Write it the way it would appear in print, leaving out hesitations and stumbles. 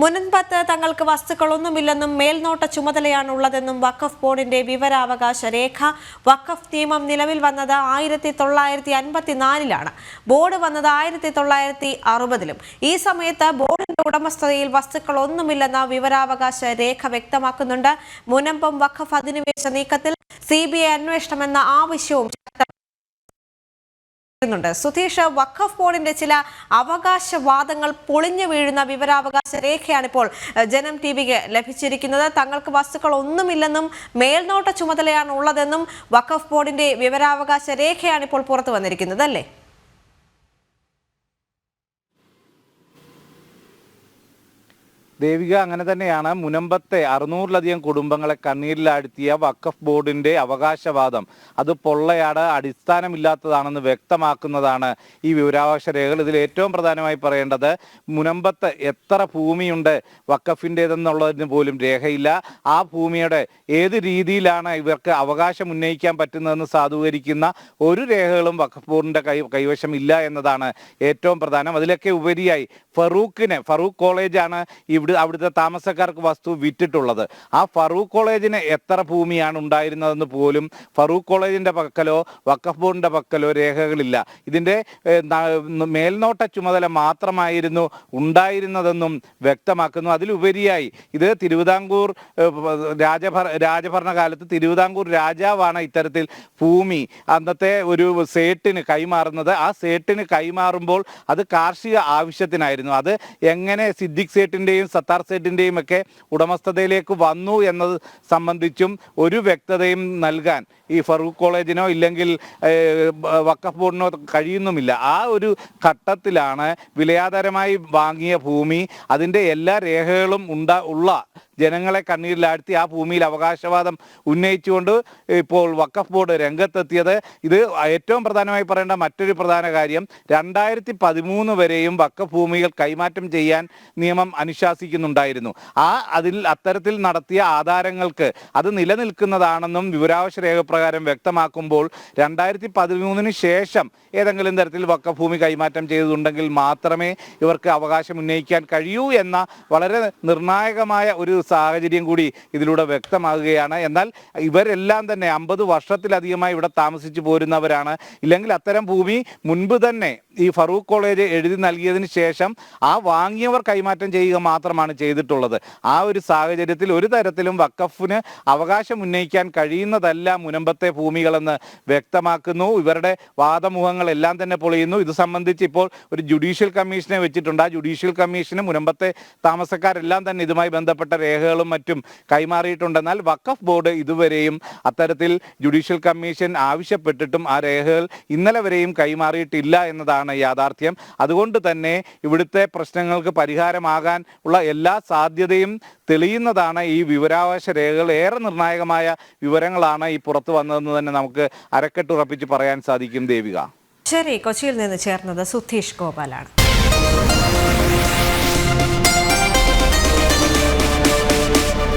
മുൻപത്ത് തങ്ങൾക്ക് വസ്തുക്കളൊന്നുമില്ലെന്നും മേൽനോട്ട ചുമതലയാണുള്ളതെന്നും വഖഫ് ബോർഡിന്റെ വിവരാവകാശ രേഖ. വഖഫ് നിയമം നിലവിൽ വന്നത് 1954-ലാണ്. ബോർഡ് വന്നത് 1960-ലും. ഈ സമയത്ത് ബോർഡിന്റെ ഉടമസ്ഥതയിൽ വസ്തുക്കളൊന്നുമില്ലെന്ന വിവരാവകാശ രേഖ വ്യക്തമാക്കുന്നുണ്ട്. മുനമ്പം വഖഫ് അധിനിവേശ നീക്കത്തിൽ CBI അന്വേഷണമെന്ന ആവശ്യവും സുധീഷ്, വഖഫ് ബോർഡിന്റെ ചില അവകാശവാദങ്ങൾ പൊളിഞ്ഞു വീഴുന്ന വിവരാവകാശ രേഖയാണ് ഇപ്പോൾ ജനം TVക്ക് ലഭിച്ചിരിക്കുന്നത്. തങ്ങൾക്ക് വസ്തുക്കൾ ഒന്നുമില്ലെന്നും മേൽനോട്ട ചുമതലയാണ് ഉള്ളതെന്നും വഖഫ് ബോർഡിന്റെ വിവരാവകാശ രേഖയാണ് ഇപ്പോൾ പുറത്തു വന്നിരിക്കുന്നത്, അല്ലേ? ദേവിക, അങ്ങനെ തന്നെയാണ്. മുനമ്പത്തെ 600-ലധികം കുടുംബങ്ങളെ കണ്ണീരിലാഴ്ത്തിയ വഖഫ് ബോർഡിന്റെ അവകാശവാദം അത് പൊള്ളയാട് അടിസ്ഥാനമില്ലാത്തതാണെന്ന് വ്യക്തമാക്കുന്നതാണ് ഈ വിവരാവകാശ രേഖകൾ. ഇതിൽ ഏറ്റവും പ്രധാനമായി പറയേണ്ടത് മുനമ്പത്ത് എത്ര ഭൂമിയുണ്ട് വഖഫിൻ്റേതെന്നുള്ളതിന് പോലും രേഖയില്ല. ആ ഭൂമിയുടെ ഏത് രീതിയിലാണ് ഇവർക്ക് അവകാശം ഉന്നയിക്കാൻ പറ്റുന്നതെന്ന് സാധൂകരിക്കുന്ന ഒരു രേഖകളും വഖഫ് ബോർഡിന്റെ കൈവശം ഇല്ല എന്നതാണ് ഏറ്റവും പ്രധാനം. അതിലൊക്കെ ഉപരിയായി ഫറൂഖ് കോളേജാണ് അവിടുത്തെ താമസക്കാർക്ക് വസ്തു വിറ്റിട്ടുള്ളത്. ആ ഫറൂഖ് കോളേജിന് എത്ര ഭൂമിയാണ് ഉണ്ടായിരുന്നതെന്ന് പോലും ഫറൂഖ് കോളേജിന്റെ പക്കലോ വഖഫ് ബോർഡിന്റെ പക്കലോ രേഖകളില്ല. ഇതിന്റെ മേൽനോട്ട ചുമതല മാത്രമായിരുന്നു ഉണ്ടായിരുന്നതെന്നും വ്യക്തമാക്കുന്നു. അതിലുപരിയായി ഇത് തിരുവിതാംകൂർ രാജഭരണകാലത്ത് തിരുവിതാംകൂർ രാജാവാണ് ഇത്തരത്തിൽ ഭൂമി അന്നത്തെ ഒരു സേട്ടിന് കൈമാറുന്നത്. ആ സേട്ടിന് കൈമാറുമ്പോൾ അത് കാർഷിക ആവശ്യത്തിനായിരുന്നു. അത് എങ്ങനെ സിദ്ദിഖ് സേട്ടിന്റെയും സത്താർ സേട്ടിന്റെയും ഒക്കെ ഉടമസ്ഥതയിലേക്ക് വന്നു എന്നത് സംബന്ധിച്ചും ഒരു വ്യക്തതയും നൽകാൻ ഈ ഫറൂഖ് കോളേജിനോ ഇല്ലെങ്കിൽ വഖഫ് ബോർഡിനോ കഴിയുന്നുമില്ല. ആ ഒരു ഘട്ടത്തിലാണ് വിലയാധാരമായി വാങ്ങിയ ഭൂമി അതിൻ്റെ എല്ലാ രേഖകളും ഉള്ള ജനങ്ങളെ കണ്ണീരിലാഴ്ത്തി ആ ഭൂമിയിൽ അവകാശവാദം ഉന്നയിച്ചുകൊണ്ട് ഇപ്പോൾ വഖഫ് ബോർഡ് രംഗത്തെത്തിയത്. ഇത് ഏറ്റവും പ്രധാനമായി പറയേണ്ട മറ്റൊരു പ്രധാന കാര്യം, 2013 വരെയും വഖഫ് ഭൂമികൾ കൈമാറ്റം ചെയ്യാൻ നിയമം അനുശാസിക്കുന്നുണ്ടായിരുന്നു. അത്തരത്തിൽ നടത്തിയ ആധാരങ്ങൾക്ക് അത് നിലനിൽക്കുന്നതാണെന്നും വിവരാവകാശ രേഖ പ്രകാരം വ്യക്തമാക്കുമ്പോൾ 2013 ശേഷം ഏതെങ്കിലും തരത്തിൽ വഖഫ് ഭൂമി കൈമാറ്റം ചെയ്തിട്ടുണ്ടെങ്കിൽ മാത്രമേ ഇവർക്ക് അവകാശം ഉന്നയിക്കാൻ കഴിയൂ എന്ന വളരെ നിർണായകമായ ഒരു സാഹചര്യം കൂടി ഇതിലൂടെ വ്യക്തമാകുകയാണ്. എന്നാൽ ഇവരെല്ലാം തന്നെ 50 വർഷത്തിലധികമായി ഇവിടെ താമസിച്ചു പോരുന്നവരാണ്. ഇല്ലെങ്കിൽ അത്തരം ഭൂമി മുൻപ് തന്നെ ഈ ഫറൂഖ് കോളേജ് എഴുതി നൽകിയതിന് ശേഷം ആ വാങ്ങിയവർ കൈമാറ്റം ചെയ്യുക മാത്രമാണ് ചെയ്തിട്ടുള്ളത്. ആ ഒരു സാഹചര്യത്തിൽ ഒരു തരത്തിലും വഖഫിന് അവകാശം ഉന്നയിക്കാൻ കഴിയുന്നതല്ല മുനമ്പത്തെ ഭൂമികളെന്ന് വ്യക്തമാക്കുന്നു. ഇവരുടെ വാദമുഖങ്ങളെല്ലാം തന്നെ പൊളിയുന്നു. ഇത് സംബന്ധിച്ച് ഇപ്പോൾ ഒരു ജുഡീഷ്യൽ കമ്മീഷനെ വെച്ചിട്ടുണ്ട്. ആ ജുഡീഷ്യൽ കമ്മീഷന് മുനമ്പത്തെ താമസക്കാരെല്ലാം തന്നെ ഇതുമായി ബന്ധപ്പെട്ട രേഖകളും മറ്റും കൈമാറിയിട്ടുണ്ടെന്നാൽ വഖഫ് ബോർഡ് ഇതുവരെയും അത്തരത്തിൽ ജുഡീഷ്യൽ കമ്മീഷൻ ആവശ്യപ്പെട്ടിട്ടും ആ രേഖകൾ ഇന്നലെ വരെയും കൈമാറിയിട്ടില്ല എന്നതാണ് യാഥാർത്ഥ്യം. അതുകൊണ്ട് തന്നെ ഇവിടുത്തെ പ്രശ്നങ്ങൾക്ക് പരിഹാരമാകാൻ ഉള്ള എല്ലാ സാധ്യതയും തെളിയുന്നതാണ് ഈ വിവരാവകാശ രേഖകൾ. ഏറെ നിർണായകമായ വിവരങ്ങളാണ് ഈ പുറത്തു വന്നതെന്ന് തന്നെ നമുക്ക് അരക്കെട്ടുറപ്പിച്ച് പറയാൻ സാധിക്കും. ദേവിക, ശരി. കൊച്ചിയിൽ നിന്ന് ചേർന്നത് സുധീഷ് ഗോപാലാണ്.